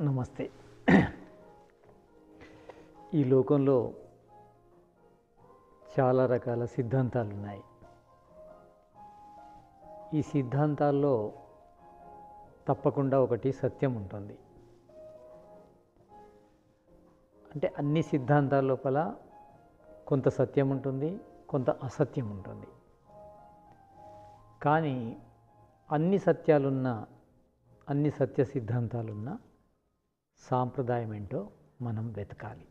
నమస్తే. ఈ లోకంలో చాలా రకాల సిద్ధాంతాలు ఉన్నాయి. ఈ సిద్ధాంతాల్లో తప్పకుండా ఒకటి సత్యం ఉంటుంది. అంటే అన్ని సిద్ధాంతాల లోపల కొంత సత్యం ఉంటుంది, కొంత అసత్యం ఉంటుంది. కానీ అన్ని సత్యాలున్న, అన్ని సత్య సిద్ధాంతాలున్న సాంప్రదాయం ఏంటో మనం వెతకాలి.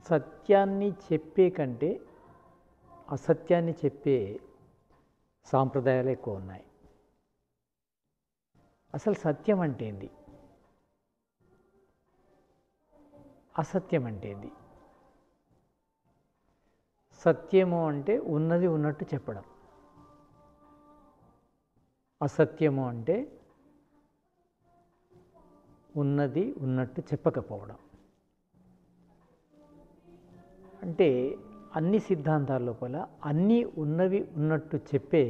సత్యాన్ని చెప్పే కంటే అసత్యాన్ని చెప్పే సాంప్రదాయాలు ఎక్కువ ఉన్నాయి. అసలు సత్యం అంటే ఏంది, అసత్యం అంటే ఏంది? సత్యము అంటే ఉన్నది ఉన్నట్టు చెప్పడం, అసత్యము అంటే ఉన్నది ఉన్నట్టు చెప్పకపోవడం. అంటే అన్ని సిద్ధాంతాల లోపల అన్నీ ఉన్నవి ఉన్నట్టు చెప్పే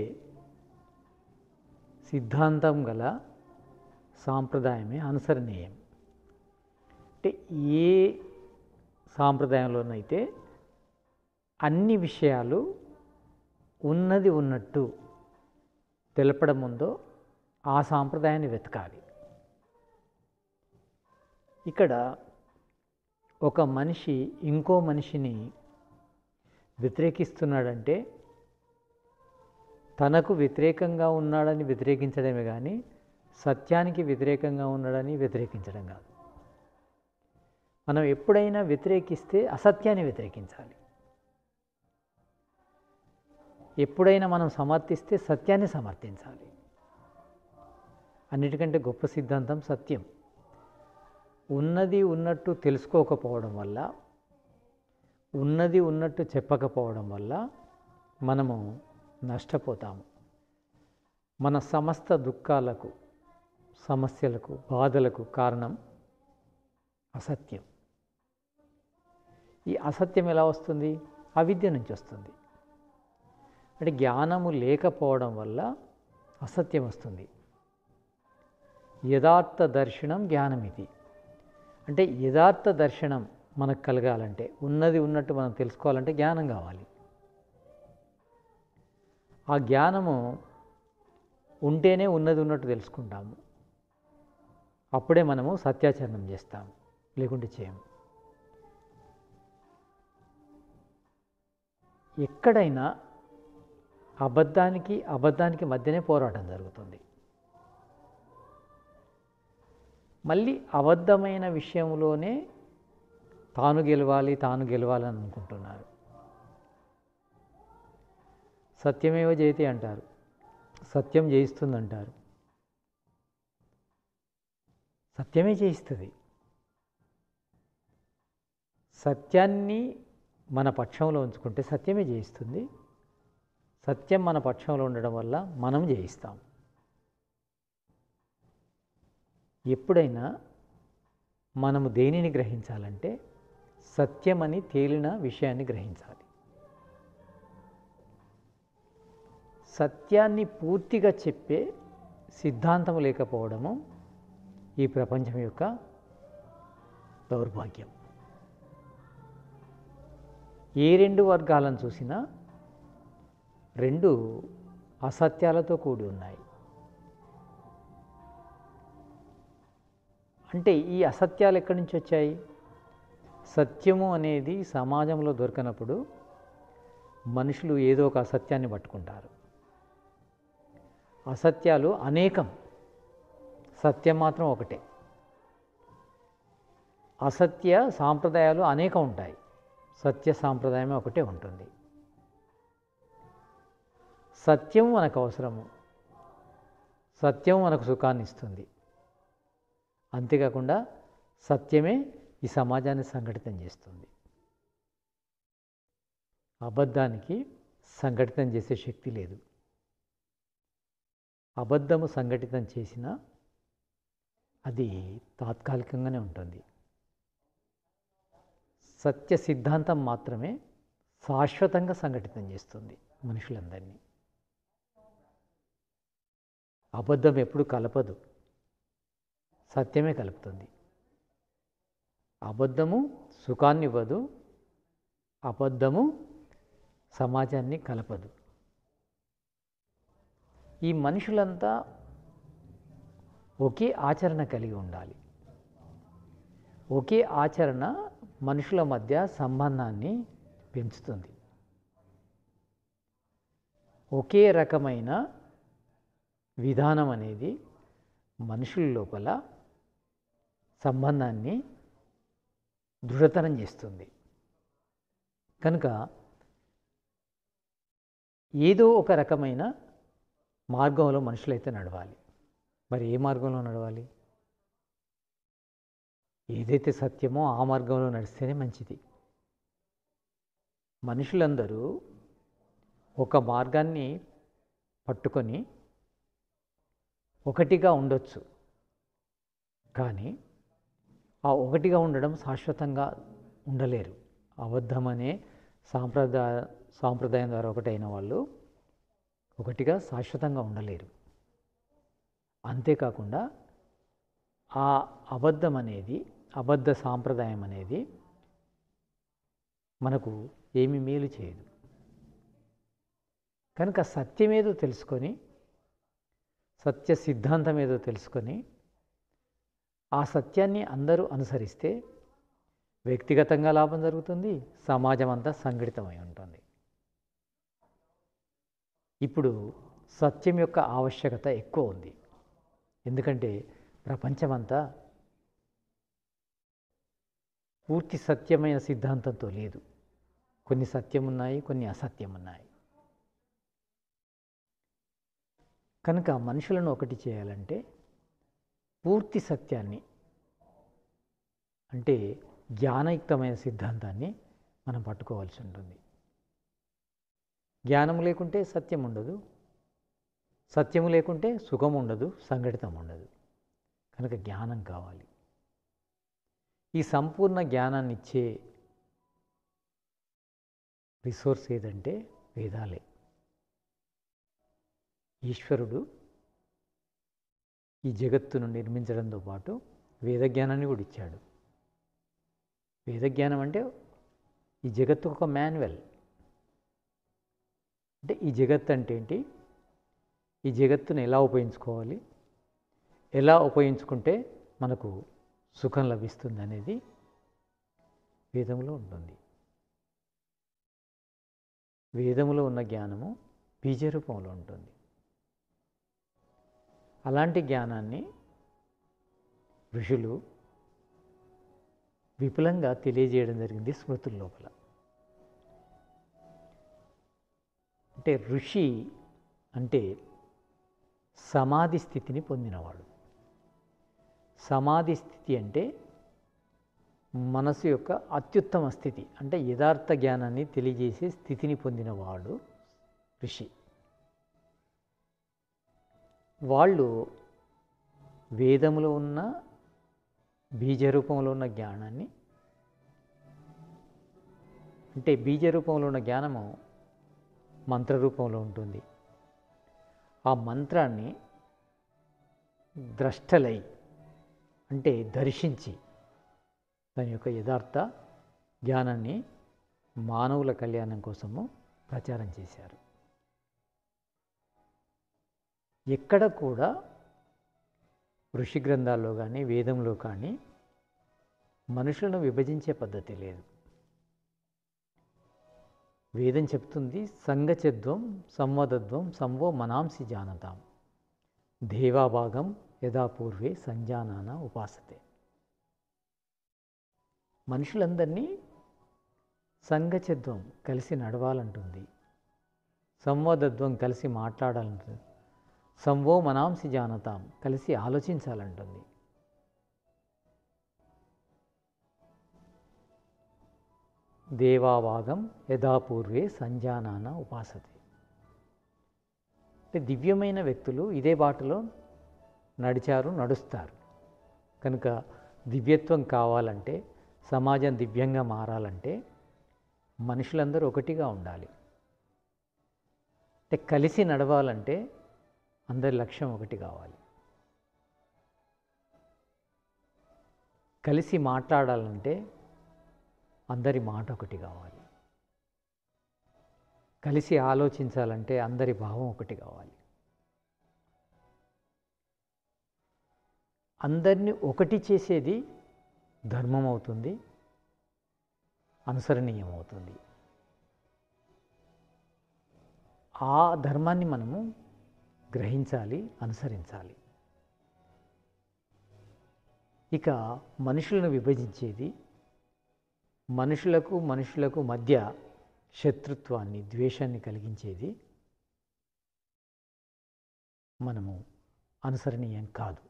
సిద్ధాంతం గల సాంప్రదాయమే అనుసరణీయం. అంటే ఏ సాంప్రదాయంలోనైతే అన్ని విషయాలు ఉన్నది ఉన్నట్టు తెలపడం ఉందో ఆ సాంప్రదాయాన్ని వెతకాలి. ఇక్కడ ఒక మనిషి ఇంకో మనిషిని వ్యతిరేకిస్తున్నాడంటే తనకు వ్యతిరేకంగా ఉన్నాడని వ్యతిరేకించడమే కానీ సత్యానికి వ్యతిరేకంగా ఉన్నాడని వ్యతిరేకించడం కాదు. మనం ఎప్పుడైనా వ్యతిరేకిస్తే అసత్యాన్ని వ్యతిరేకించాలి. ఎప్పుడైనా మనం సమర్థిస్తే సత్యాన్ని సమర్థించాలి. అన్నిటికంటే గొప్ప సిద్ధాంతం సత్యం. ఉన్నది ఉన్నట్టు తెలుసుకోకపోవడం వల్ల, ఉన్నది ఉన్నట్టు చెప్పకపోవడం వల్ల మనము నష్టపోతాము. మన సమస్త దుఃఖాలకు, సమస్యలకు, బాధలకు కారణం అసత్యం. ఈ అసత్యం ఎలా వస్తుంది? అవిద్య నుంచి వస్తుంది. అంటే జ్ఞానము లేకపోవడం వల్ల అసత్యం వస్తుంది. యథార్థ దర్శనం జ్ఞానం ఇది. అంటే యథార్థ దర్శనం మనకు కలగాలంటే, ఉన్నది ఉన్నట్టు మనం తెలుసుకోవాలంటే జ్ఞానం కావాలి. ఆ జ్ఞానము ఉంటేనే ఉన్నది ఉన్నట్టు తెలుసుకుంటాము. అప్పుడే మనము సత్యాచరణం చేస్తాము, లేకుంటే చేయము. ఎక్కడైనా అబద్ధానికి మధ్యనే పోరాటం జరుగుతుంది. మళ్ళీ అబద్ధమైన విషయంలోనే తాను గెలవాలని అనుకుంటున్నారు. సత్యమేవ జయతి అంటారు, సత్యం జయిస్తుందంటారు. సత్యమే జయిస్తుంది. సత్యాన్ని మన పక్షంలో ఉంచుకుంటే సత్యమే జయిస్తుంది. సత్యం మన పక్షంలో ఉండడం వల్ల మనం జయిస్తాం. ఎప్పుడైనా మనము దేనిని గ్రహించాలంటే సత్యమని తేలిన విషయాన్ని గ్రహించాలి. సత్యాన్ని పూర్తిగా చెప్పే సిద్ధాంతం లేకపోవడము ఈ ప్రపంచం యొక్క దౌర్భాగ్యం. ఏ రెండు వర్గాలను చూసినా రెండు అసత్యాలతో కూడి ఉన్నాయి. అంటే ఈ అసత్యాలు ఎక్కడి నుంచి వచ్చాయి? సత్యము అనేది సమాజంలో దొరకనప్పుడు మనుషులు ఏదో ఒక అసత్యాన్ని పట్టుకుంటారు. అసత్యాలు అనేకం, సత్యం మాత్రం ఒకటే. అసత్య సాంప్రదాయాలు అనేకం ఉంటాయి, సత్య సాంప్రదాయమే ఒకటే ఉంటుంది. సత్యం మనకు అవసరము, సత్యం మనకు సుఖాన్ని ఇస్తుంది. అంతేకాకుండా సత్యమే ఈ సమాజాన్ని సంఘటితం చేస్తుంది. అబద్ధానికి సంఘటితం చేసే శక్తి లేదు. అబద్ధము సంఘటితం చేసినా అది తాత్కాలికంగానే ఉంటుంది. సత్య సిద్ధాంతం మాత్రమే శాశ్వతంగా సంఘటితం చేస్తుంది మనుషులందరినీ. అబద్ధం ఎప్పుడు కలపదు, సత్యమే కలుపుతుంది. అబద్ధము సుఖాన్నివ్వదు, అబద్ధము సమాజాన్ని కలపదు. ఈ మనుషులంతా ఒకే ఆచరణ కలిగి ఉండాలి. ఒకే ఆచరణ మనుషుల మధ్య సంబంధాన్ని పెంచుతుంది. ఒకే రకమైన విధానం అనేది మనుషుల లోపల సంబంధాన్ని దృఢతరం చేస్తుంది. కనుక ఏదో ఒక రకమైన మార్గంలో మనుషులైతే నడవాలి. మరి ఏ మార్గంలో నడవాలి? ఏదైతే సత్యమో ఆ మార్గంలో నడిస్తేనే మంచిది. మనుషులందరూ ఒక మార్గాన్ని పట్టుకొని ఒకటిగా ఉండొచ్చు, కానీ ఆ ఒకటిగా ఉండడం శాశ్వతంగా ఉండలేరు. అబద్ధమనే సాంప్రదాయం ద్వారా ఒకటైన వాళ్ళు ఒకటిగా శాశ్వతంగా ఉండలేరు. అంతేకాకుండా ఆ అబద్ధం అనేది, అబద్ధ సాంప్రదాయం అనేది మనకు ఏమి మేలు చేయదు. కనుక సత్యమేదో తెలుసుకొని, సత్య సిద్ధాంతం ఏదో తెలుసుకొని ఆ సత్యాన్ని అందరూ అనుసరిస్తే వ్యక్తిగతంగా లాభం జరుగుతుంది, సమాజం అంతా సంఘటితమై ఉంటుంది. ఇప్పుడు సత్యం యొక్క ఆవశ్యకత ఎక్కువ ఉంది. ఎందుకంటే ప్రపంచమంతా పూర్తి సత్యమైన సిద్ధాంతంతో లేదు. కొన్ని సత్యం ఉన్నాయి, కొన్ని అసత్యం ఉన్నాయి. కనుక మనుషులను ఒకటి చేయాలంటే పూర్తి సత్యాన్ని, అంటే జ్ఞానయుక్తమైన సిద్ధాంతాన్ని మనం పట్టుకోవాల్సి ఉంటుంది. జ్ఞానం లేకుంటే సత్యం ఉండదు, సత్యము లేకుంటే సుఖం ఉండదు, సంఘటితం ఉండదు. కనుక జ్ఞానం కావాలి. ఈ సంపూర్ణ జ్ఞానాన్ని ఇచ్చే రిసోర్స్ ఏదంటే వేదాలే. ఈశ్వరుడు ఈ జగత్తును నిర్మించడంతో పాటు వేదజ్ఞానాన్ని కూడా ఇచ్చాడు. వేదజ్ఞానం అంటే ఈ జగత్తుకు ఒక మాన్యువల్. అంటే ఈ జగత్తు అంటే ఏంటి, ఈ జగత్తును ఎలా ఉపయోగించుకోవాలి, ఎలా ఉపయోగించుకుంటే మనకు సుఖం లభిస్తుంది అనేది వేదంలో ఉంటుంది. వేదంలో ఉన్న జ్ఞానము బీజ రూపంలో ఉంటుంది. అలాంటి జ్ఞానాన్ని ఋషులు విపులంగా తెలియజేయడం జరిగింది స్మృతుల లోపల. అంటే ఋషి అంటే సమాధి స్థితిని పొందినవాడు. సమాధి స్థితి అంటే మనసు యొక్క అత్యుత్తమ స్థితి, అంటే యథార్థ జ్ఞానాన్ని తెలియజేసే స్థితిని పొందినవాడు ఋషి. వాళ్ళు వేదములో ఉన్న బీజరూపంలో ఉన్న జ్ఞానాన్ని, అంటే బీజరూపంలో ఉన్న జ్ఞానము మంత్రరూపంలో ఉంటుంది. ఆ మంత్రాన్ని ద్రష్టలై, అంటే దర్శించి దాని యొక్క యథార్థ జ్ఞానాన్ని మానవుల కళ్యాణం కోసము ప్రచారం చేశారు. ఎక్కడ కూడా ఋషి గ్రంథాల్లో కానీ వేదంలో కానీ మనుషులను విభజించే పద్ధతి లేదు. వేదం చెప్తుంది సంగచద్వం సంవదద్వం సంవో మనాంసి జానతాం దేవాభాగం యథాపూర్వే సంజానాన ఉపాసతే. మనుషులందరినీ సంగచద్వం కలిసి నడవాలంటుంది, సంవదద్వం కలిసి మాట్లాడాలంటుంది, సంవో మనాంసి జానతాం కలిసి ఆలోచించాలంటుంది. దేవాభాగం యథాపూర్వే సంజానాన ఉపాసతే. అంటే దివ్యమైన వ్యక్తులు ఇదే బాటలో నడిచారు, నడుస్తారు. కనుక దివ్యత్వం కావాలంటే, సమాజం దివ్యంగా మారాలంటే మనుషులందరూ ఒకటిగా ఉండాలి. అంటే కలిసి నడవాలంటే అందరి లక్ష్యం ఒకటి కావాలి. కలిసి మాట్లాడాలంటే అందరి మాట ఒకటి కావాలి. కలిసి ఆలోచించాలంటే అందరి భావం ఒకటి కావాలి. అందరినీ ఒకటి చేసేది ధర్మం అవుతుంది, అనుసరణీయం అవుతుంది. ఆ ధర్మాన్ని మనము గ్రహించాలి, అనుసరించాలి. ఇక మనుషులను విభజించేది, మనుషులకు మధ్య శత్రుత్వాన్ని, ద్వేషాన్ని కలిగించేది మనము అనుసరణీయం కాదు.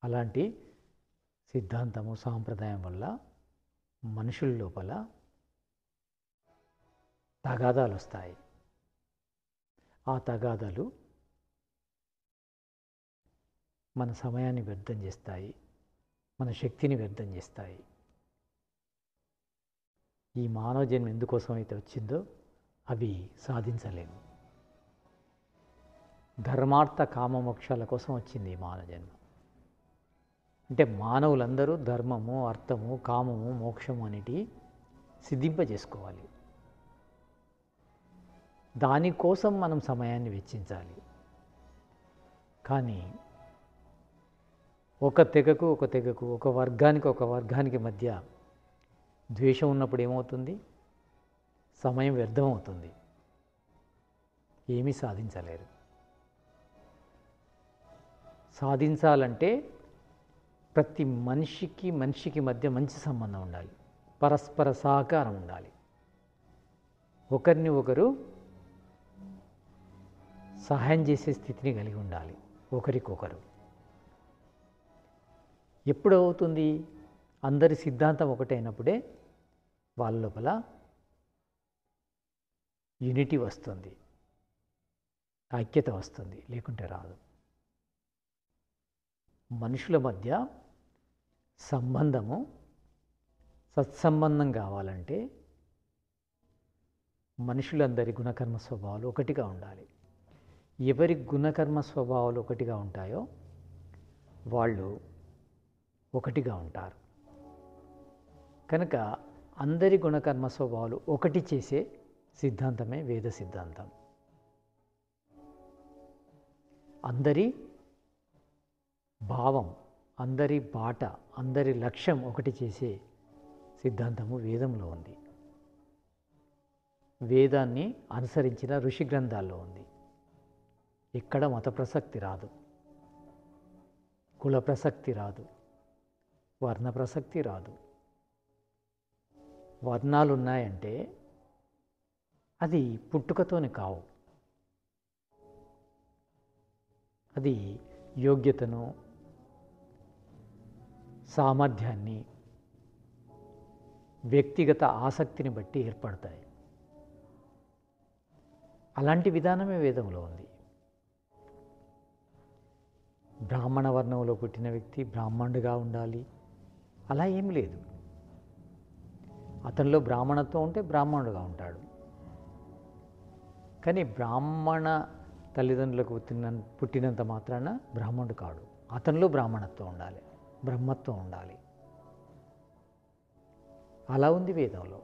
అలాంటి సిద్ధాంతము, సాంప్రదాయం వల్ల మనుషుల లోపల తగాదాలు వస్తాయి. ఆ తగాదాలు మన సమయాన్ని వ్యర్థం చేస్తాయి, మన శక్తిని వ్యర్థం చేస్తాయి. ఈ మానవ జన్మ ఎందుకోసం అయితే వచ్చిందో అవి సాధించలేము. ధర్మార్థ కామ మోక్షాల కోసం వచ్చింది ఈ మానవ జన్మ. అంటే మానవులందరూ ధర్మము, అర్థము, కామము, మోక్షము అనేటి సిద్ధింపజేసుకోవాలి. దానికోసం మనం సమయాన్ని వెచ్చించాలి. కానీ ఒక తెగకు ఒక వర్గానికి మధ్య ద్వేషం ఉన్నప్పుడు ఏమవుతుంది? సమయం వ్యర్థం అవుతుంది, ఏమీ సాధించలేరు. సాధించాలంటే ప్రతి మనిషికి మధ్య మంచి సంబంధం ఉండాలి, పరస్పర సహకారం ఉండాలి, ఒకరిని ఒకరు సహాయం చేసే స్థితిని కలిగి ఉండాలి ఒకరికొకరు. ఎప్పుడు అవుతుంది? అందరి సిద్ధాంతం ఒకటైనప్పుడే వాళ్ళ లోపల యూనిటీ వస్తుంది, ఐక్యత వస్తుంది, లేకుంటే రాదు. మనుషుల మధ్య సంబంధము సత్సంబంధం కావాలంటే మనుషులందరి గుణకర్మ స్వభావాలు ఒకటిగా ఉండాలి. ఎవరి గుణకర్మ స్వభావాలు ఒకటిగా ఉంటాయో వాళ్ళు ఒకటిగా ఉంటారు. కనుక అందరి గుణకర్మ స్వభావాలు ఒకటి చేసే సిద్ధాంతమే వేద సిద్ధాంతం. అందరి భావం, అందరి బాట, అందరి లక్ష్యం ఒకటి చేసే సిద్ధాంతము వేదంలో ఉంది. వేదాన్ని అనుసరించిన ఋషి గ్రంథాల్లో ఉంది. ఎక్కడ మత ప్రసక్తి రాదు, కుల ప్రసక్తి రాదు, వర్ణ ప్రసక్తి రాదు. వర్ణాలు ఉన్నాయంటే అది పుట్టుకతోనే కావు. అది యోగ్యతను, సామర్థ్యాన్ని, వ్యక్తిగత ఆసక్తిని బట్టి ఏర్పడతాయి. అలాంటి విధానమే వేదంలో ఉంది. బ్రాహ్మణ వర్ణంలో పుట్టిన వ్యక్తి బ్రాహ్మణుడిగా ఉండాలి అలా ఏం లేదు. అతనిలో బ్రాహ్మణత్వం ఉంటే బ్రాహ్మణుడుగా ఉంటాడు. కానీ బ్రాహ్మణ తల్లిదండ్రులకు పుట్టినంత మాత్రాన బ్రాహ్మణుడు కాడు. అతనిలో బ్రాహ్మణత్వం ఉండాలి, బ్రహ్మత్వం ఉండాలి. అలా ఉంది వేదంలో.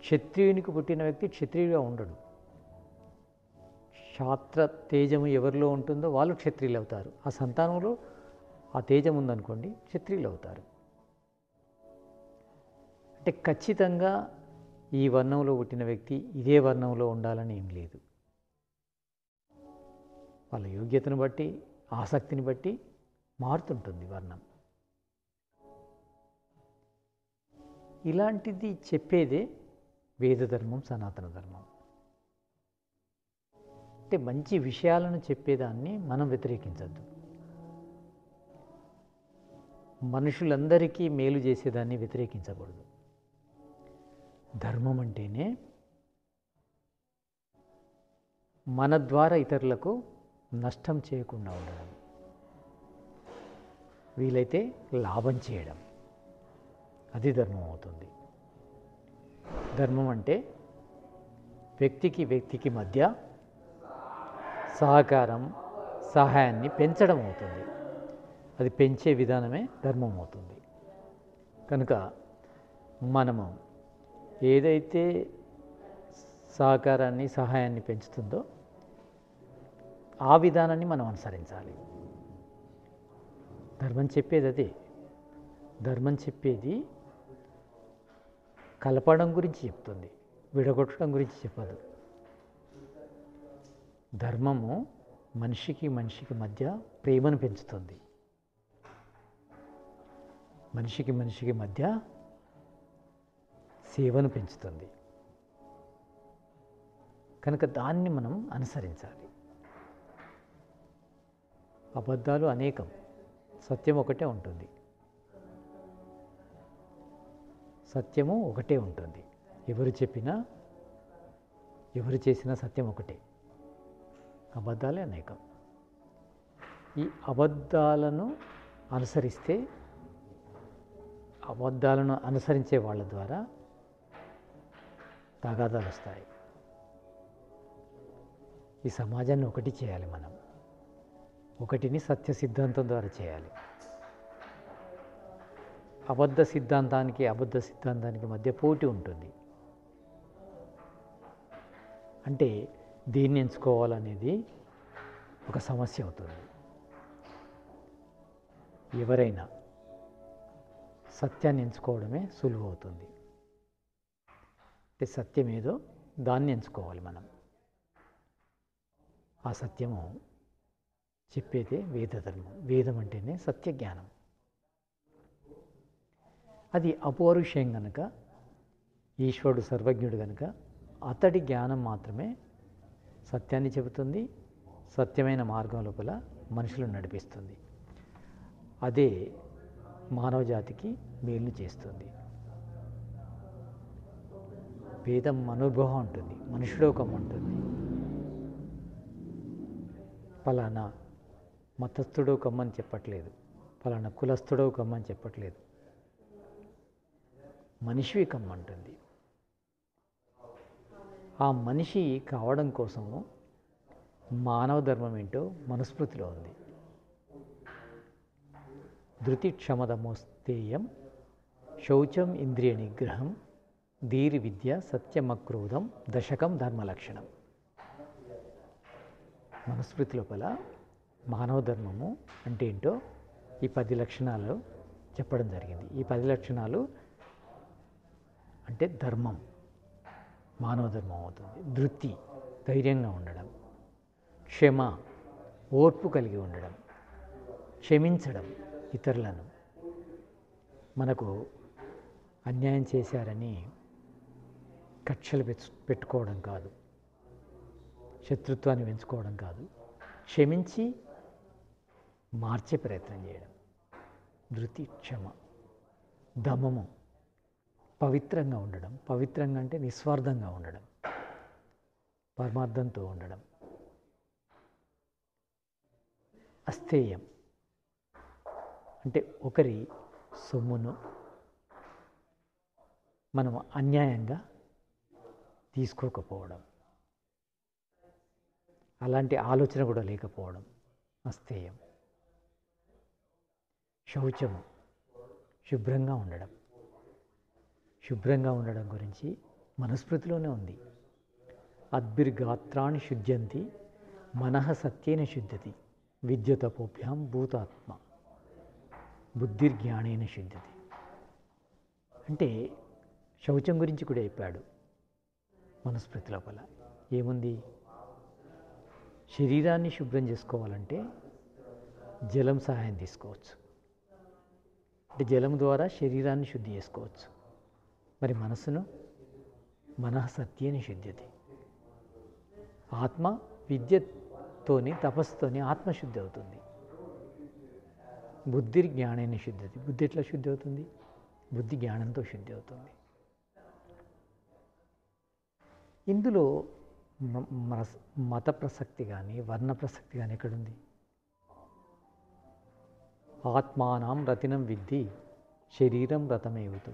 క్షత్రియునికి పుట్టిన వ్యక్తి క్షత్రియుడిగా ఉండడు. క్షాత్ర తేజము ఎవరిలో ఉంటుందో వాళ్ళు క్షత్రియులు అవుతారు. ఆ సంతానంలో ఆ తేజం ఉందనుకోండి, క్షత్రియులు అవుతారు. అంటే ఖచ్చితంగా ఈ వర్ణంలో పుట్టిన వ్యక్తి ఇదే వర్ణంలో ఉండాలని ఏం లేదు. వాళ్ళ యోగ్యతను బట్టి, ఆసక్తిని బట్టి మారుతుంటుంది వర్ణం. ఇలాంటిది చెప్పేదే వేద ధర్మం, సనాతన ధర్మం. అంటే మంచి విషయాలను చెప్పేదాన్ని మనం వ్యతిరేకించద్దు. మనుషులందరికీ మేలు చేసేదాన్ని వ్యతిరేకించకూడదు. ధర్మం అంటేనే మన ద్వారా ఇతరులకు నష్టం చేయకుండా ఉండడం, వీలైతే లాభం చేయడం, అది ధర్మం అవుతుంది. ధర్మం అంటే వ్యక్తికి మధ్య సహకారం, సహాయాన్ని పెంచడం అవుతుంది. అది పెంచే విధానమే ధర్మం అవుతుంది. కనుక మనము ఏదైతే సహకారాన్ని సహాయాన్ని పెంచుతుందో ఆ విధానాన్ని మనం అనుసరించాలి. ధర్మం చెప్పేది అదే. ధర్మం చెప్పేది కలపడం గురించి చెప్తుంది, విడగొట్టడం గురించి చెప్పదు. ధర్మము మనిషికి మనిషికి మధ్య ప్రేమను పెంచుతుంది, మనిషికి మనిషికి మధ్య సేవను పెంచుతుంది. కనుక దాన్ని మనం అనుసరించాలి. అబద్ధాలు అనేకం, సత్యం ఒకటే ఉంటుంది. సత్యము ఒకటే ఉంటుంది. ఎవరు చెప్పినా ఎవరు చేసినా సత్యం ఒకటే. అబద్ధాలే అనేకం. ఈ అబద్ధాలను అనుసరిస్తే, అబద్ధాలను అనుసరించే వాళ్ళ ద్వారా తగాదాలు వస్తాయి. ఈ సమాజాన్ని ఒకటి చేయాలి మనం. ఒకటిని సత్య సిద్ధాంతం ద్వారా చేయాలి. అబద్ధ సిద్ధాంతానికి మధ్య పోటీ ఉంటుంది. అంటే దేన్ని ఎంచుకోవాలనేది ఒక సమస్య అవుతుంది. ఎవరైనా సత్యాన్ని ఎంచుకోవడమే సులువు అవుతుంది. అంటే సత్యం ఏదో దాన్ని ఎంచుకోవాలి మనం. ఆ సత్యము చెప్పేదే వేదధర్మం. వేదం అంటేనే సత్య జ్ఞానం. అది అపౌరుషయం కనుక, ఈశ్వరుడు సర్వజ్ఞుడు కనుక అతడి జ్ఞానం మాత్రమే సత్యాన్ని చెబుతుంది, సత్యమైన మార్గం లోపల మనుషులను నడిపిస్తుంది. అదే మానవ జాతికి మేలు చేస్తుంది. వేదం అనుభవం ఉంటుంది, మనుషులోకం ఉంటుంది. ఫలానా మతస్థుడో కమ్మని చెప్పట్లేదు, ఫలానా కులస్థుడో కమ్మని చెప్పట్లేదు. మనిషివి కమ్మంటుంది. ఆ మనిషి కావడం కోసము మానవ ధర్మం ఏంటో మనుస్మృతిలో ఉంది. ధృతి క్షమదమోస్తేయం శౌచం ఇంద్రియ నిగ్రహం ధీరి విద్య సత్యమక్రోధం దశకం ధర్మలక్షణం. మనుస్మృతి లోపల మానవ ధర్మము అంటే ఏంటో ఈ 10 లక్షణాలు చెప్పడం జరిగింది. ఈ 10 లక్షణాలు అంటే ధర్మం, మానవ ధర్మం అవుతుంది. ధృతి ధైర్యంగా ఉండడం, క్షమ ఓర్పు కలిగి ఉండడం, క్షమించడం ఇతరులను. మనకు అన్యాయం చేశారని కక్షలు పెట్టుకోవడం కాదు, శత్రుత్వాన్ని పెంచుకోవడం కాదు, క్షమించి మార్చే ప్రయత్నం చేయడం. ధృతి, క్షమ. దమము పవిత్రంగా ఉండడం. పవిత్రంగా అంటే నిస్వార్థంగా ఉండడం, పరమార్థంతో ఉండడం. అస్థేయం అంటే ఒకరి సొమ్మును మనం అన్యాయంగా తీసుకోకపోవడం, అలాంటి ఆలోచన కూడా లేకపోవడం అస్థేయం. శౌచము శుభ్రంగా ఉండడం. శుభ్రంగా ఉండడం గురించి మనుస్మృతిలోనే ఉంది. అద్భిర్గాత్రాన్ని శుద్ధ్యంతి మనః సత్యేన శుద్ధ్యతి విద్యుతపోభ్యాం భూతాత్మ బుద్ధిర్జ్ఞానేన శుద్ధ్యతి. అంటే శౌచం గురించి కూడా చెప్పాడు మనుస్మృతి లోపల. ఏముంది? శరీరాన్ని శుభ్రం చేసుకోవాలంటే జలం సహాయం తీసుకోవచ్చు. అంటే జలం ద్వారా శరీరాన్ని శుద్ధి చేసుకోవచ్చు. మరి మనసును మనః సత్యేన శుద్ధ్యతి. ఆత్మ విద్యతోని తపస్సుతోని ఆత్మశుద్ధి అవుతుంది. బుద్ధిర్ జ్ఞానేన శుద్ధ్యతి. బుద్ధి ఎట్లా శుద్ధి అవుతుంది? బుద్ధి జ్ఞానంతో శుద్ధి అవుతుంది. ఇందులో మత ప్రసక్తి కానీ వర్ణ ప్రసక్తి కానీ ఎక్కడుంది? ఆత్మానం రతినం విద్ధి శరీరం రథమేవతు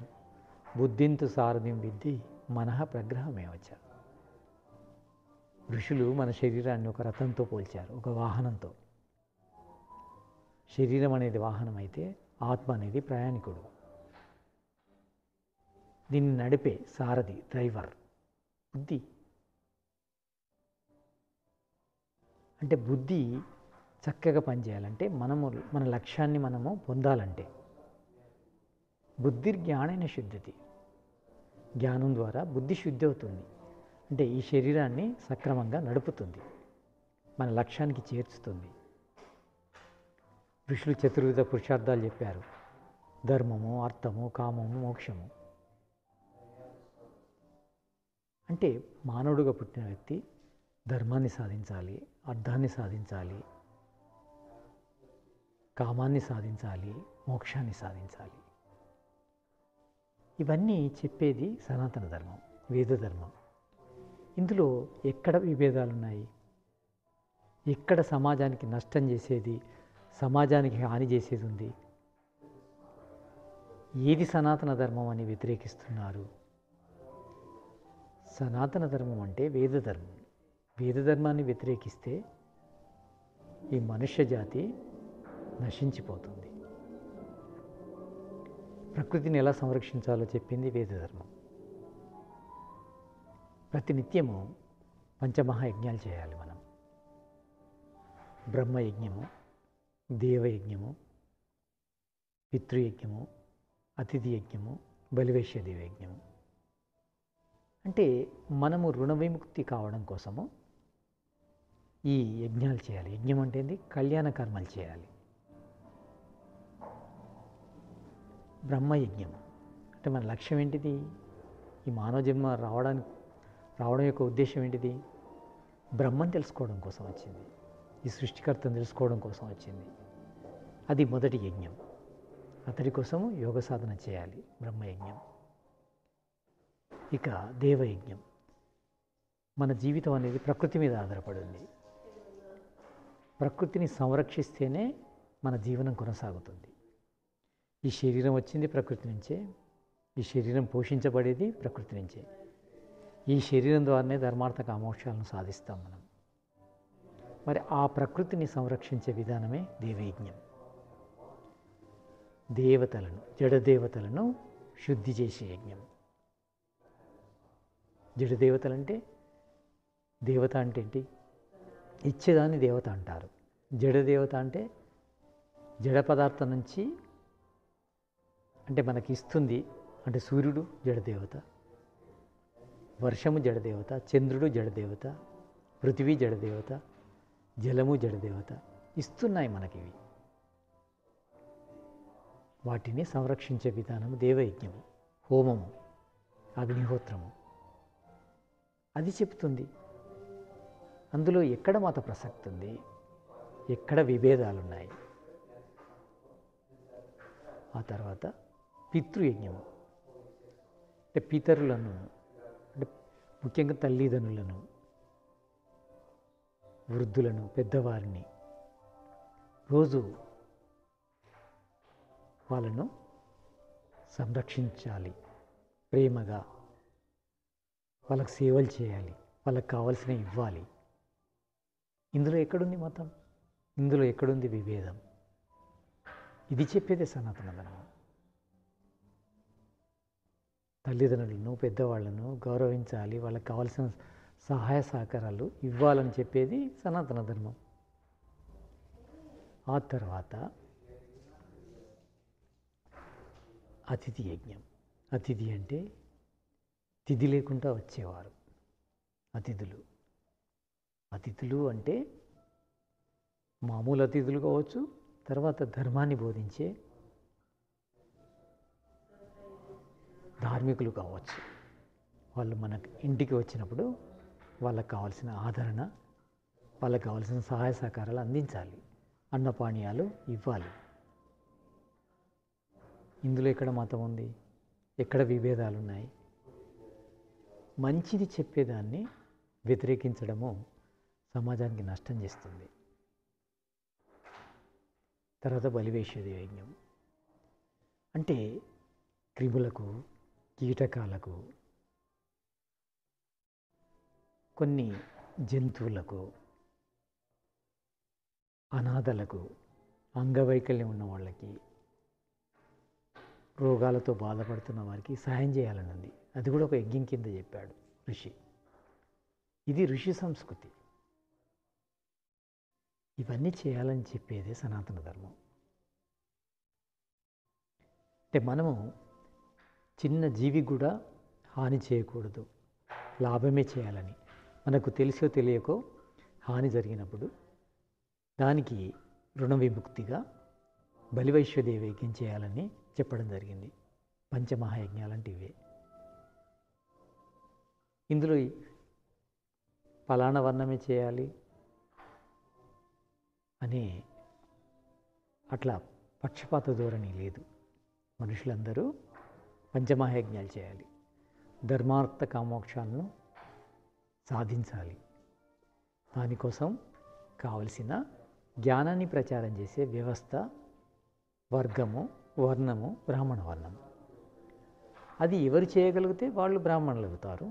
బుద్ధింతు సారథిం విద్ధి మనః ప్రగ్రహమేవచ. ఋషులు మన శరీరాన్ని ఒక రథంతో పోల్చారు, ఒక వాహనంతో. శరీరం అనేది వాహనం అయితే ఆత్మ అనేది ప్రయాణికుడు. దీన్ని నడిపే సారథి, డ్రైవర్ బుద్ధి. అంటే బుద్ధి చక్కగా పనిచేయాలంటే మన లక్ష్యాన్ని మనము పొందాలంటే బుద్ధిర్జ్ఞానైన శుద్ధితి. జ్ఞానం ద్వారా బుద్ధి శుద్ధి అవుతుంది. అంటే ఈ శరీరాన్ని సక్రమంగా నడుపుతుంది, మన లక్ష్యానికి చేర్చుతుంది. ఋషులు చతుర్విధ పురుషార్థాలు చెప్పారు: ధర్మము, అర్థము, కామము, మోక్షము. అంటే మానవుడుగా పుట్టిన వ్యక్తి ధర్మాన్ని సాధించాలి, అర్థాన్ని సాధించాలి, కామాన్ని సాధించాలి, మోక్షాన్ని సాధించాలి. ఇవన్నీ చెప్పేది సనాతన ధర్మం, వేద ధర్మం. ఇందులో ఎక్కడ విభేదాలు ఉన్నాయి? ఎక్కడ సమాజానికి నష్టం చేసేది, సమాజానికి హాని చేసేది ఉంది? ఏది సనాతన ధర్మం అని వ్యతిరేకిస్తున్నారు? సనాతన ధర్మం అంటే వేద ధర్మం. వేద ధర్మాన్ని వ్యతిరేకిస్తే ఈ మనుష్య జాతి నశించిపోతుంది. ప్రకృతిని ఎలా సంరక్షించాలో చెప్పింది వేద ధర్మం. ప్రతినిత్యము పంచమహాయజ్ఞాలు చేయాలి మనం. బ్రహ్మయజ్ఞము, దేవయజ్ఞము, పితృయజ్ఞము, అతిథి యజ్ఞము, బలివేశ్య దేవయజ్ఞము. అంటే మనము రుణ విముక్తి కావడం కోసము ఈ యజ్ఞాలు చేయాలి. యజ్ఞం అంటే ఏంది? కళ్యాణ కర్మలు చేయాలి. బ్రహ్మయజ్ఞం అంటే మన లక్ష్యం ఏంటిది? ఈ మానవ జన్మ రావడం యొక్క ఉద్దేశం ఏంటిది? బ్రహ్మను తెలుసుకోవడం కోసం వచ్చింది, ఈ సృష్టికర్తను తెలుసుకోవడం కోసం వచ్చింది. అది మొదటి యజ్ఞం. అతడి కోసము యోగ సాధన చేయాలి, బ్రహ్మయజ్ఞం. ఇక దేవయజ్ఞం. మన జీవితం అనేది ప్రకృతి మీద ఆధారపడి ఉంది. ప్రకృతిని సంరక్షిస్తేనే మన జీవనం కొనసాగుతుంది. ఈ శరీరం వచ్చింది ప్రకృతి నుంచే, ఈ శరీరం పోషించబడేది ప్రకృతి నుంచే. ఈ శరీరం ద్వారానే ధర్మార్థ కామోక్షాలను సాధిస్తాం మనం. మరి ఆ ప్రకృతిని సంరక్షించే విధానమే దేవయజ్ఞం. దేవతలను, జడదేవతలను శుద్ధి చేసే యజ్ఞం. జడదేవతలంటే, దేవత అంటే ఏంటి? ఇచ్చేదాన్ని దేవత అంటారు. జడదేవత అంటే జడ పదార్థం నుంచి, అంటే మనకి ఇస్తుంది. అంటే సూర్యుడు జడదేవత, వర్షము జడదేవత, చంద్రుడు జడదేవత, పృథివీ జడదేవత, జలము జడదేవత. ఇస్తున్నాయి మనకివి. వాటిని సంరక్షించే విధానము దేవయజ్ఞము, హోమము, అగ్నిహోత్రము. అది చెప్తుంది. అందులో ఎక్కడ మత ప్రసక్తి ఉంది, ఎక్కడ విభేదాలున్నాయి. ఆ తర్వాత పితృయజ్ఞము అంటే పితరులను, అంటే ముఖ్యంగా తల్లిదండ్రులను, వృద్ధులను, పెద్దవారిని రోజు వాళ్ళను సంరక్షించాలి, ప్రేమగా వాళ్ళకు సేవలు చేయాలి, వాళ్ళకు కావాల్సినవి ఇవ్వాలి. ఇందులో ఎక్కడుంది మతం? ఇందులో ఎక్కడుంది విభేదం? ఇది చెప్పేదే సనాతన ధర్మం. తల్లిదండ్రులను, పెద్దవాళ్లను గౌరవించాలి, వాళ్ళకి కావాల్సిన సహాయ సహకారాలు ఇవ్వాలని చెప్పేది సనాతన ధర్మం. ఆ తర్వాత అతిథి యజ్ఞం. అతిథి అంటే తిథి లేకుండా వచ్చేవారు అతిథులు. అతిథులు అంటే మామూలు అతిథులు కావచ్చు, తర్వాత ధర్మాన్ని బోధించే ధార్మికులు కావచ్చు. వాళ్ళు మన ఇంటికి వచ్చినప్పుడు వాళ్ళకి కావాల్సిన ఆదరణ, వాళ్ళకి కావాల్సిన సహాయ సహకారాలు అందించాలి, అన్నపానీయాలు ఇవ్వాలి. ఇందులో ఎక్కడ మతం ఉంది? ఎక్కడ విభేదాలు ఉన్నాయి? మంచిది చెప్పేదాన్ని వ్యతిరేకించడము సమాజానికి నష్టం చేస్తుంది. తర్వాత బలివేశ్య యజ్ఞం అంటే క్రిములకు, కీటకాలకు, కొన్ని జంతువులకు, అనాథలకు అంగవైకల్యం ఉన్న వాళ్ళకి, రోగాలతో బాధపడుతున్న వారికి సహాయం చేయాలని ఉంది. అది కూడా ఒక యజ్ఞం కింద చెప్పాడు ఋషి. ఇది ఋషి సంస్కృతి. ఇవన్నీ చేయాలని చెప్పేదే సనాతన ధర్మం. అంటే మనము చిన్న జీవి కూడా హాని చేయకూడదు, లాభమే చేయాలని. మనకు తెలిసో తెలియకో హాని జరిగినప్పుడు దానికి రుణ విముక్తిగా బలివైశ్వదేవ యజ్ఞం చేయాలని చెప్పడం జరిగింది. పంచమహాయజ్ఞాలంటే ఇవే. ఇందులో ఫలానా వర్ణమే చేయాలి అనే అట్లా పక్షపాత ధోరణి లేదు. మనుషులందరూ పంచమహాయజ్ఞాలు చేయాలి, ధర్మార్థ కామోక్షాలను సాధించాలి. దానికోసం కావలసిన జ్ఞానాన్ని ప్రచారం చేసే వ్యవస్థ, వర్గము, వర్ణము, బ్రాహ్మణ వర్ణము. అది ఎవరు చేయగలిగితే వాళ్ళు బ్రాహ్మణులు అవుతారు.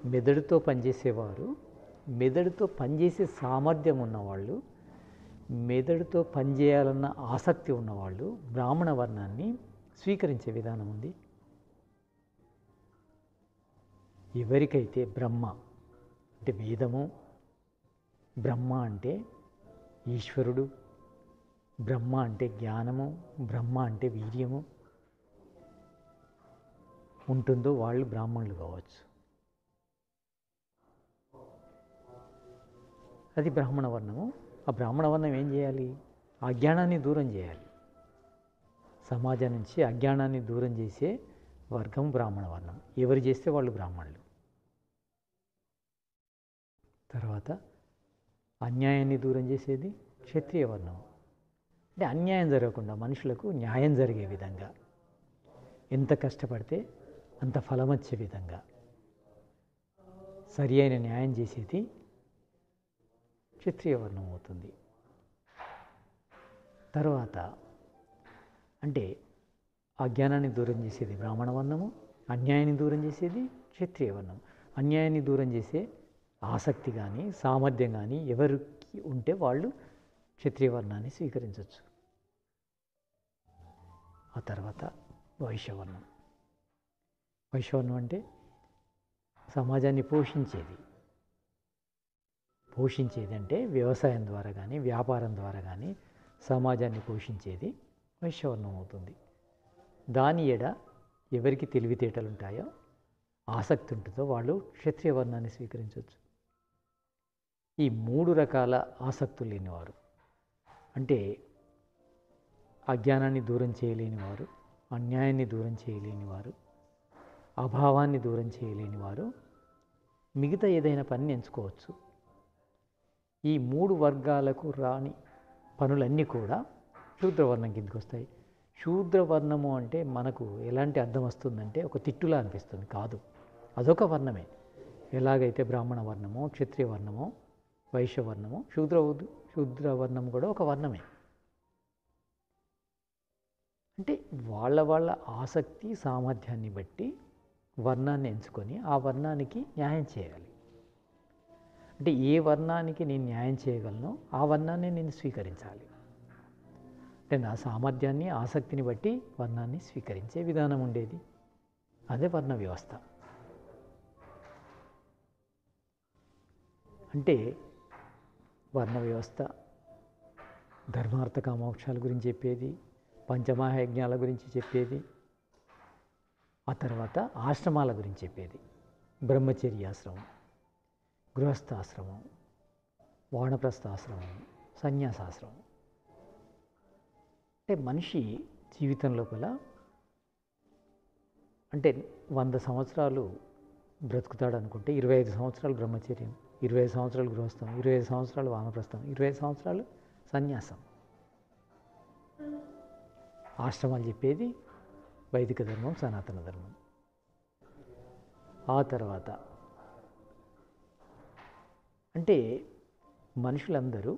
మెదడుతో పనిచేసేవారు, మెదడుతో పనిచేసే సామర్థ్యం ఉన్నవాళ్ళు, మెదడుతో పనిచేయాలన్న ఆసక్తి ఉన్నవాళ్ళు బ్రాహ్మణ వర్ణాన్ని స్వీకరించే విధానం ఉంది. ఎవరికైతే బ్రహ్మ అంటే వేదము, బ్రహ్మ అంటే ఈశ్వరుడు, బ్రహ్మ అంటే జ్ఞానము, బ్రహ్మ అంటే వీర్యము ఉంటుందో వాళ్ళు బ్రాహ్మణులు కావచ్చు. అది బ్రాహ్మణ వర్ణము. ఆ బ్రాహ్మణ వర్ణం ఏం చేయాలి? అజ్ఞానాన్ని దూరం చేయాలి. సమాజం నుంచి అజ్ఞానాన్ని దూరం చేసే వర్గం బ్రాహ్మణ వర్ణం. ఎవరు చేస్తే వాళ్ళు బ్రాహ్మణులు. తర్వాత అన్యాయాన్ని దూరం చేసేది క్షత్రియ వర్ణం. అంటే అన్యాయం జరగకుండా మనుషులకు న్యాయం జరిగే విధంగా, ఎంత కష్టపడితే అంత ఫలం వచ్చే విధంగా సరి అయిన న్యాయం చేసేది క్షత్రియ వర్ణం అవుతుంది. తర్వాత అంటే అజ్ఞానాన్ని దూరం చేసేది బ్రాహ్మణ వర్ణము, అన్యాయాన్ని దూరం చేసేది క్షత్రియ వర్ణం. అన్యాయాన్ని దూరం చేసే ఆసక్తి కానీ సామర్థ్యం కానీ ఎవరికి ఉంటే వాళ్ళు క్షత్రియ వర్ణాన్ని స్వీకరించవచ్చు. ఆ తర్వాత వైశ్యవర్ణం. వైశ్యవర్ణం అంటే సమాజాన్ని పోషించేది అంటే వ్యవసాయం ద్వారా కానీ వ్యాపారం ద్వారా కానీ సమాజాన్ని పోషించేది వైశ్యవర్ణం అవుతుంది. దాని ఎడ ఎవరికి తెలివితేటలు ఉంటాయో, ఆసక్తి ఉంటుందో వాళ్ళు క్షత్రియ వర్ణాన్ని స్వీకరించవచ్చు. ఈ 3 రకాల ఆసక్తులు లేనివారు అంటే అజ్ఞానాన్ని దూరం చేయలేని వారు, అన్యాయాన్ని దూరం చేయలేని వారు, అభావాన్ని దూరం చేయలేని వారు మిగతా ఏదైనా పనిని ఎంచుకోవచ్చు. ఈ 3 వర్గాలకు రాని పనులన్నీ కూడా శూద్రవర్ణం కిందకి వస్తాయి. శూద్రవర్ణము అంటే మనకు ఎలాంటి అర్థం వస్తుందంటే ఒక తిట్టులా అనిపిస్తుంది. కాదు, అదొక వర్ణమే. ఎలాగైతే బ్రాహ్మణ వర్ణమో, క్షత్రియ వర్ణమో, వైశ్యవర్ణమో, శూద్రవర్ణం కూడా ఒక వర్ణమే. అంటే వాళ్ళ ఆసక్తి సామర్థ్యాన్ని బట్టి వర్ణాన్ని ఎంచుకొని ఆ వర్ణానికి న్యాయం చేయాలి. అంటే ఏ వర్ణానికి నేను న్యాయం చేయగలనో ఆ వర్ణాన్ని నేను స్వీకరించాలి. అంటే నా సామర్థ్యాన్ని, ఆసక్తిని బట్టి వర్ణాన్ని స్వీకరించే విధానం ఉండేది. అదే వర్ణ వ్యవస్థ. అంటే వర్ణ వ్యవస్థ ధర్మార్థ కామోక్షాల గురించి చెప్పేది, పంచమహాయజ్ఞాల గురించి చెప్పేది, ఆ తర్వాత ఆశ్రమాల గురించి చెప్పేది. బ్రహ్మచర్యాశ్రమం, గృహస్థాశ్రమం, వానప్రస్థాశ్రమం, సన్యాసాశ్రమం. అంటే మనిషి జీవితం లోపల అంటే 100 సంవత్సరాలు బ్రతుకుతాడు అనుకుంటే 25 సంవత్సరాలు బ్రహ్మచర్యం, 25 సంవత్సరాలు గృహస్థం, 25 సంవత్సరాలు వానప్రస్థం, 25 సంవత్సరాలు సన్యాసం. ఆశ్రమాలు చెప్పేది వైదిక ధర్మం, సనాతన ధర్మం. ఆ తర్వాత అంటే మనుషులందరూ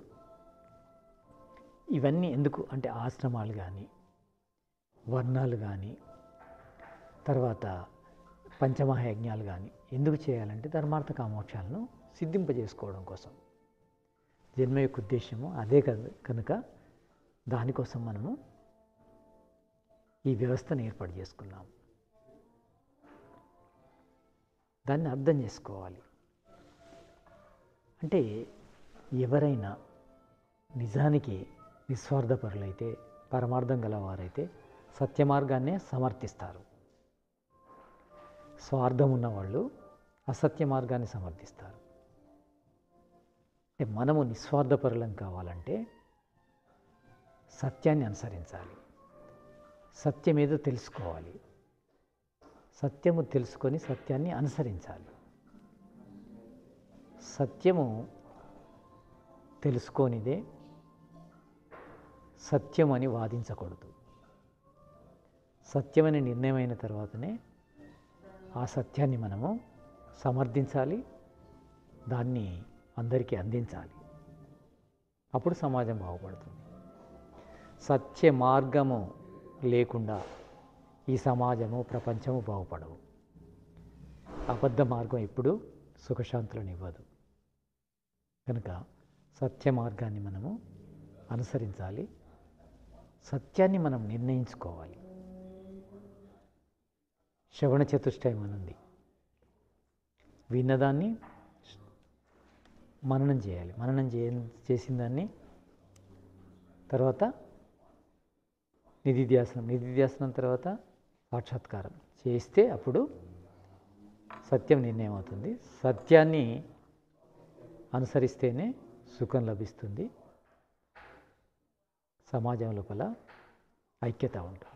ఇవన్నీ ఎందుకు అంటే ఆశ్రమాలు కానీ, వర్ణాలు కానీ, తర్వాత పంచమహాయజ్ఞాలు కానీ ఎందుకు చేయాలంటే ధర్మార్థ కామోక్షాలను సిద్ధింపజేసుకోవడం కోసం. జన్మ యొక్క ఉద్దేశము అదే కనుక దానికోసం మనము ఈ వ్యవస్థను ఏర్పాటు చేసుకున్నాం. దాన్ని అర్థం చేసుకోవాలి. అంటే ఎవరైనా నిజానికి నిస్వార్థపరులైతే, పరమార్థం గలవారైతే సత్య మార్గాన్నే సమర్థిస్తారు. స్వార్థం ఉన్నవాళ్ళు అసత్య మార్గాన్ని సమర్థిస్తారు. అంటే మనము నిస్వార్థపరులం కావాలంటే సత్యాన్ని అనుసరించాలి. సత్యం ఏదో తెలుసుకోవాలి. సత్యము తెలుసుకొని సత్యాన్ని అనుసరించాలి. సత్యము తెలుసుకోనిదే సత్యం అని వాదించకూడదు. సత్యమని నిర్ణయమైన తర్వాతనే ఆ సత్యాన్ని మనము సమర్థించాలి, దాన్ని అందరికీ అందించాలి. అప్పుడు సమాజం బాగుపడుతుంది. సత్య మార్గము లేకుండా ఈ సమాజము, ప్రపంచము బాగుపడవు. అబద్ధ మార్గం ఎప్పుడు సుఖశాంతులను ఇవ్వదు. కనుక సత్య మార్గాన్ని మనము అనుసరించాలి. సత్యాన్ని మనం నిర్ణయించుకోవాలి. శ్రవణ చతుష్టయం అనుంది. విన్నదాన్ని మననం చేయాలి. మననం చేసిన దాన్ని తర్వాత నిధిధ్యాసనం తర్వాత సాక్షాత్కారం చేస్తే అప్పుడు సత్యం నిర్ణయం అవుతుంది. సత్యాన్ని అనుసరిస్తేనే సుఖం లభిస్తుంది. సమాజం లోపల ఐక్యత ఉంటుంది.